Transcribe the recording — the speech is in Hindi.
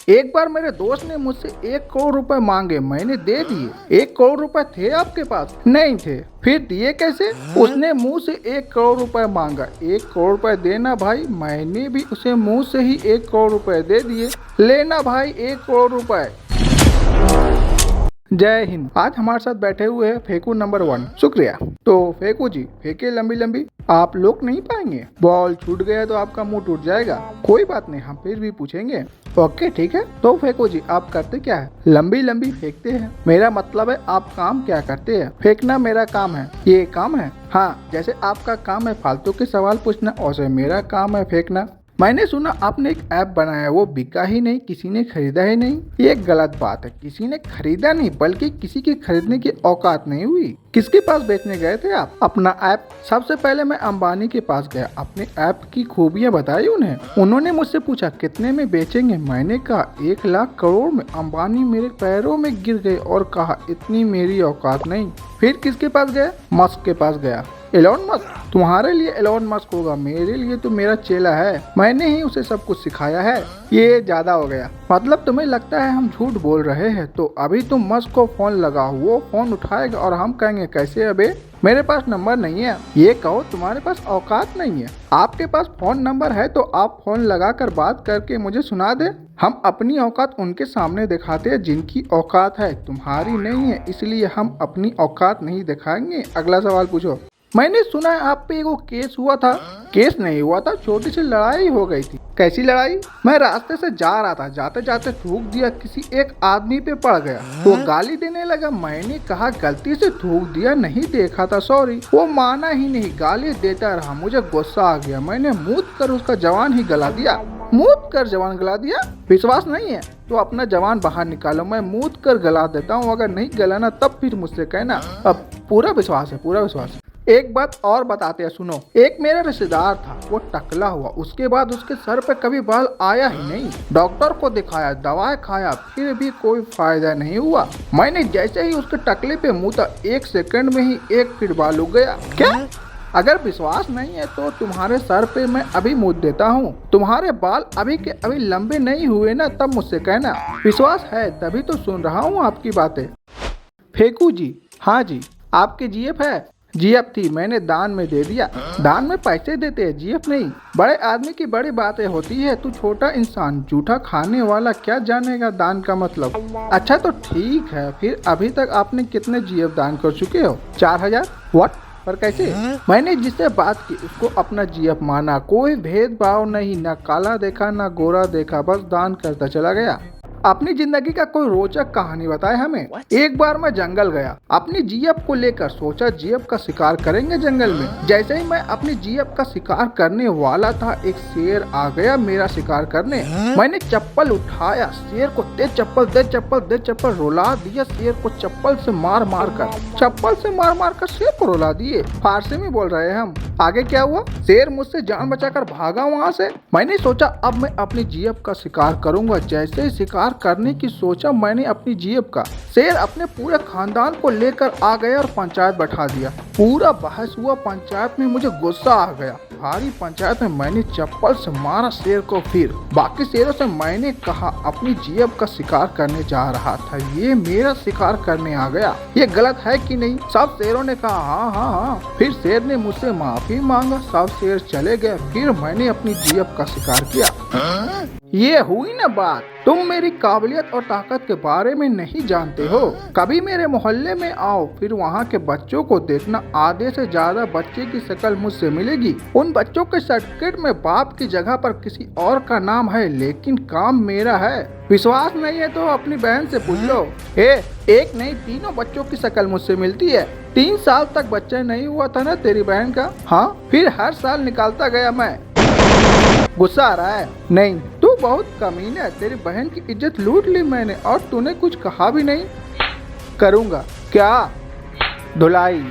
एक बार मेरे दोस्त ने मुझसे 1 करोड़ रुपए मांगे, मैंने दे दिए। 1 करोड़ रुपए थे आपके पास? नहीं थे। फिर दिए कैसे? उसने मुंह से 1 करोड़ रुपए मांगा। 1 करोड़ रुपए देना भाई, मैंने भी उसे मुंह से ही 1 करोड़ रुपए दे दिए। लेना भाई 1 करोड़ रुपए। जय हिंद। आज हमारे साथ बैठे हुए हैं फेकू नंबर 1। शुक्रिया। तो फेकू जी, फेंके लंबी लंबी, आप लोग नहीं पाएंगे। बॉल छूट गया तो आपका मुंह टूट जाएगा। कोई बात नहीं, हम फिर भी पूछेंगे। ओके ठीक है। तो फेकू जी, आप करते क्या है? लंबी लंबी फेंकते हैं। मेरा मतलब है आप काम क्या करते हैं? फेंकना मेरा काम है। ये काम है? हाँ, जैसे आपका काम है फालतू के सवाल पूछना, वैसे मेरा काम है फेंकना। मैंने सुना आपने एक ऐप बनाया, वो बिका ही नहीं, किसी ने खरीदा ही नहीं। ये गलत बात है। किसी ने खरीदा नहीं, बल्कि किसी की खरीदने की औकात नहीं हुई। किसके पास बेचने गए थे आप अपना ऐप? सबसे पहले मैं अंबानी के पास गया, अपने ऐप की खूबियां बताई उन्हें। उन्होंने मुझसे पूछा कितने में बेचेंगे। मैंने कहा 1 लाख करोड़ में। अंबानी मेरे पैरों में गिर गए और कहा इतनी मेरी औकात नहीं। फिर किसके पास गया? मस्क के पास गया। Elon Musk? तुम्हारे लिए एलोन मस्क होगा, मेरे लिए तो मेरा चेला है। मैंने ही उसे सब कुछ सिखाया है। ये ज्यादा हो गया। मतलब तुम्हें लगता है हम झूठ बोल रहे हैं? तो अभी तुम मस्क को फोन लगाओ, वो फोन उठाएगा और हम कहेंगे कैसे अबे, मेरे पास नंबर नहीं है। ये कहो तुम्हारे पास औकात नहीं है। आपके पास फोन नंबर है तो आप फोन लगाकर बात करके मुझे सुना दे। हम अपनी औकात उनके सामने दिखाते हैं जिनकी औकात है, तुम्हारी नहीं है, इसलिए हम अपनी औकात नहीं दिखाएंगे। अगला सवाल पूछो। मैंने सुना है आप पे एगो केस हुआ था। केस नहीं हुआ था, छोटी सी लड़ाई हो गई थी। कैसी लड़ाई? मैं रास्ते से जा रहा था, जाते जाते थूक दिया, किसी एक आदमी पे पड़ गया। वो गाली देने लगा। मैंने कहा गलती से थूक दिया, नहीं देखा था, सॉरी। वो माना ही नहीं, गाली देता रहा। मुझे गुस्सा आ गया, मैंने मूत कर उसका जवान ही गला दिया। मूत कर जवान गला दिया? विश्वास नहीं है तो अपना जवान बाहर निकालो, मैं मूत कर गला देता हूँ। अगर नहीं गलाना तब फिर मुझसे कहना। अब पूरा विश्वास है, पूरा विश्वास है। एक बात और बताते हैं, सुनो। एक मेरा रिश्तेदार था, वो टकला हुआ। उसके बाद उसके सर पे कभी बाल आया ही नहीं। डॉक्टर को दिखाया, दवाई खाया, फिर भी कोई फायदा नहीं हुआ। मैंने जैसे ही उसके टकले पे मुँता, 1 सेकंड में ही 1 फीट बाल उग गया। क्या? अगर विश्वास नहीं है तो तुम्हारे सर पे मैं अभी मूत देता हूँ। तुम्हारे बाल अभी के अभी लंबे नहीं हुए ना, तब मुझसे कहना। विश्वास है तभी तो सुन रहा हूँ आपकी बातें। फेकू जी, हाँ जी। आपके जीएफ है? जीएफ थी, मैंने दान में दे दिया। दान में पैसे देते हैं, जीएफ नहीं। बड़े आदमी की बड़ी बातें होती है। तू छोटा इंसान, जूठा खाने वाला, क्या जानेगा दान का मतलब। अच्छा तो ठीक है, फिर अभी तक आपने कितने जीएफ दान कर चुके हो? 4000। व्हाट? पर कैसे? मैंने जिससे बात की उसको अपना जीएफ माना। कोई भेदभाव नहीं, ना काला देखा ना गोरा देखा, बस दान करता चला गया। अपनी जिंदगी का कोई रोचक कहानी बताए हमें। एक बार मैं जंगल गया, अपनी जीएफ को लेकर। सोचा जीएफ का शिकार करेंगे जंगल में। जैसे ही मैं अपनी जीएफ का शिकार करने वाला था, एक शेर आ गया मेरा शिकार करने। मैंने चप्पल उठाया, शेर को दे चप्पल, दे चप्पल, दे चप्पल, रुला दिया शेर को चप्पल से मार मार कर शेर को रुला दिए। फारसी में बोल रहे हैं हम। आगे क्या हुआ? शेर मुझसे जान बचाकर भागा वहाँ से। मैंने सोचा अब मैं अपनी जीएफ का शिकार करूंगा। जैसे ही शिकार करने की सोचा मैंने अपनी जीएफ का, शेर अपने पूरे खानदान को लेकर आ गया और पंचायत बैठा दिया। पूरा बहस हुआ पंचायत में, मुझे गुस्सा आ गया। भारी पंचायत में मैंने चप्पल से मारा शेर को। फिर बाकी शेरों से मैंने कहा अपनी जीएफ का शिकार करने जा रहा था, ये मेरा शिकार करने आ गया, ये गलत है कि नहीं? सब शेरों ने कहा हाँ हाँ हाँ। फिर शेर ने मुझसे माफी मांगा, सब शेर चले गए। फिर मैंने अपनी जीएफ का शिकार किया। ये हुई ना बात। तुम मेरी काबिलियत और ताकत के बारे में नहीं जानते हो। कभी मेरे मोहल्ले में आओ, फिर वहाँ के बच्चों को देखना, आधे से ज्यादा बच्चे की शक्ल मुझसे मिलेगी। उन बच्चों के सर्टिफिकेट में बाप की जगह पर किसी और का नाम है, लेकिन काम मेरा है। विश्वास नहीं है तो अपनी बहन से पूछ लो। एक नहीं, 3 बच्चों की शक्ल मुझसे मिलती है। 3 साल तक बच्चा नहीं हुआ था ना तेरी बहन का? हाँ, फिर हर साल निकालता गया मैं। गुस्सा आ रहा है? नहीं, तू बहुत कमीना है। तेरी बहन की इज्जत लूट ली मैंने और तूने कुछ कहा भी नहीं। करूँगा क्या? धुलाई।